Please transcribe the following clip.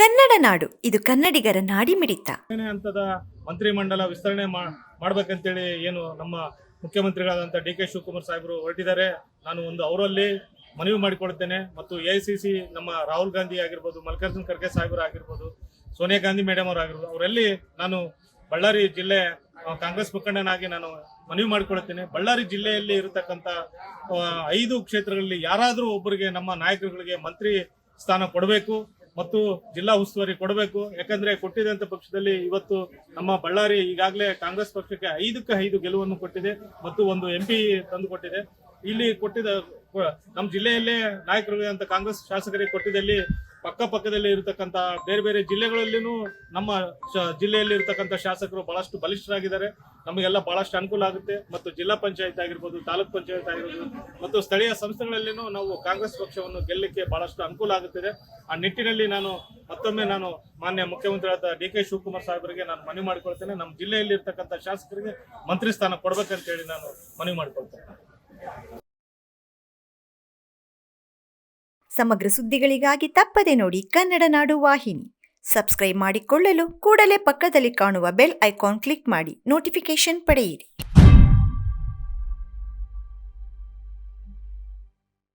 ಕನ್ನಡ ನಾಡು ಇದು ಕನ್ನಡಿಗರ ನಾಡಿಮಿಡಿತ. ಹಂತದ ಮಂತ್ರಿಮಂಡಲ ವಿಸ್ತರಣೆ ಮಾಡ್ಬೇಕಂತೇಳಿ ಏನು ನಮ್ಮ ಮುಖ್ಯಮಂತ್ರಿಗಳಾದಂಥ ಡಿ ಕೆ ಶಿವಕುಮಾರ್ ಸಾಹೇಬರು ಹೊರಟಿದ್ದಾರೆ. ನಾನು ಒಂದು ಅವರಲ್ಲಿ ಮನವಿ ಮಾಡಿಕೊಡ್ತೇನೆ. ಮತ್ತು AICC ನಮ್ಮ ರಾಹುಲ್ ಗಾಂಧಿ ಆಗಿರ್ಬೋದು, ಮಲ್ಲಿಕಾರ್ಜುನ್ ಖರ್ಗೆ ಸಾಹೇಬರು ಆಗಿರ್ಬೋದು, ಸೋನಿಯಾ ಗಾಂಧಿ ಮೇಡಮ್ ಅವರು ಆಗಿರ್ಬೋದು, ಅವರಲ್ಲಿ ನಾನು ಬಳ್ಳಾರಿ ಜಿಲ್ಲೆ ಕಾಂಗ್ರೆಸ್ ಮುಖಂಡನಾಗಿ ನಾನು ಮನವಿ ಮಾಡಿಕೊಳ್ತೇನೆ. ಬಳ್ಳಾರಿ ಜಿಲ್ಲೆಯಲ್ಲಿ ಇರತಕ್ಕಂಥ 5 ಕ್ಷೇತ್ರಗಳಲ್ಲಿ ಯಾರಾದರೂ ಒಬ್ಬರಿಗೆ ನಮ್ಮ ನಾಯಕರುಗಳಿಗೆ ಮಂತ್ರಿ ಸ್ಥಾನ ಕೊಡಬೇಕು ಮತ್ತು ಜಿಲ್ಲಾ ಉಸ್ತುವಾರಿ ಕೊಡಬೇಕು. ಯಾಕಂದ್ರೆ ಕೊಟ್ಟಿದ್ದಂಥ ಪಕ್ಷದಲ್ಲಿ ಇವತ್ತು ನಮ್ಮ ಬಳ್ಳಾರಿ ಈಗಾಗಲೇ ಕಾಂಗ್ರೆಸ್ ಪಕ್ಷಕ್ಕೆ 5ಕ್ಕೆ 5 ಗೆಲುವನ್ನು ಕೊಟ್ಟಿದೆ ಮತ್ತು ಒಂದು MP ತಂದು ಕೊಟ್ಟಿದೆ. ಇಲ್ಲಿ ಕೊಟ್ಟಿದ್ದ ನಮ್ಮ ಜಿಲ್ಲೆಯಲ್ಲೇ ನಾಯಕರುಗಳಿಗೆ ಅಂತ ಕಾಂಗ್ರೆಸ್ ಶಾಸಕರಿಗೆ ಕೊಟ್ಟಿದ್ದಲ್ಲಿ ಪಕ್ಕದಲ್ಲಿ ಇರತಕ್ಕಂಥ ಬೇರೆ ಬೇರೆ ಜಿಲ್ಲೆಗಳಲ್ಲಿನೂ ನಮ್ಮ ಜಿಲ್ಲೆಯಲ್ಲಿ ಇರತಕ್ಕಂಥ ಶಾಸಕರು ಬಹಳಷ್ಟು ಬಲಿಷ್ಠರಾಗಿದ್ದಾರೆ. ನಮಗೆಲ್ಲ ಬಹಳಷ್ಟು ಅನುಕೂಲ ಆಗುತ್ತೆ. ಮತ್ತು ಜಿಲ್ಲಾ ಪಂಚಾಯತ್ ಆಗಿರ್ಬೋದು, ತಾಲೂಕ್ ಪಂಚಾಯತ್ ಆಗಿರ್ಬೋದು ಮತ್ತು ಸ್ಥಳೀಯ ಸಂಸ್ಥೆಗಳಲ್ಲಿನೂ ನಾವು ಕಾಂಗ್ರೆಸ್ ಪಕ್ಷವನ್ನು ಗೆಲ್ಲಕ್ಕೆ ಬಹಳಷ್ಟು ಅನುಕೂಲ ಆಗುತ್ತಿದೆ. ಆ ನಿಟ್ಟಿನಲ್ಲಿ ಮತ್ತೊಮ್ಮೆ ನಾನು ಮಾನ್ಯ ಮುಖ್ಯಮಂತ್ರಿಯಾದ ಡಿ ಕೆ ಶಿವಕುಮಾರ್ ಸಾಹೇಬರಿಗೆ ನಾನು ಮನವಿ ಮಾಡಿಕೊಳ್ತೇನೆ. ನಮ್ಮ ಜಿಲ್ಲೆಯಲ್ಲಿ ಇರ್ತಕ್ಕಂಥ ಶಾಸಕರಿಗೆ ಮಂತ್ರಿ ಸ್ಥಾನ ಕೊಡ್ಬೇಕಂತೇಳಿ ನಾನು ಮನವಿ ಮಾಡಿಕೊಳ್ತೇನೆ. ಸಮಗ್ರ ಸುದ್ದಿಗಳಿಗಾಗಿ ತಪ್ಪದೆ ನೋಡಿ ಕನ್ನಡ ನಾಡು ವಾಹಿನಿ. ಸಬ್ಸ್ಕ್ರೈಬ್ ಮಾಡಿಕೊಳ್ಳಲು ಕೂಡಲೇ ಪಕ್ಕದಲ್ಲಿ ಕಾಣುವ ಬೆಲ್ ಐಕಾನ್ ಕ್ಲಿಕ್ ಮಾಡಿ ನೋಟಿಫಿಕೇಶನ್ ಪಡೆಯಿರಿ.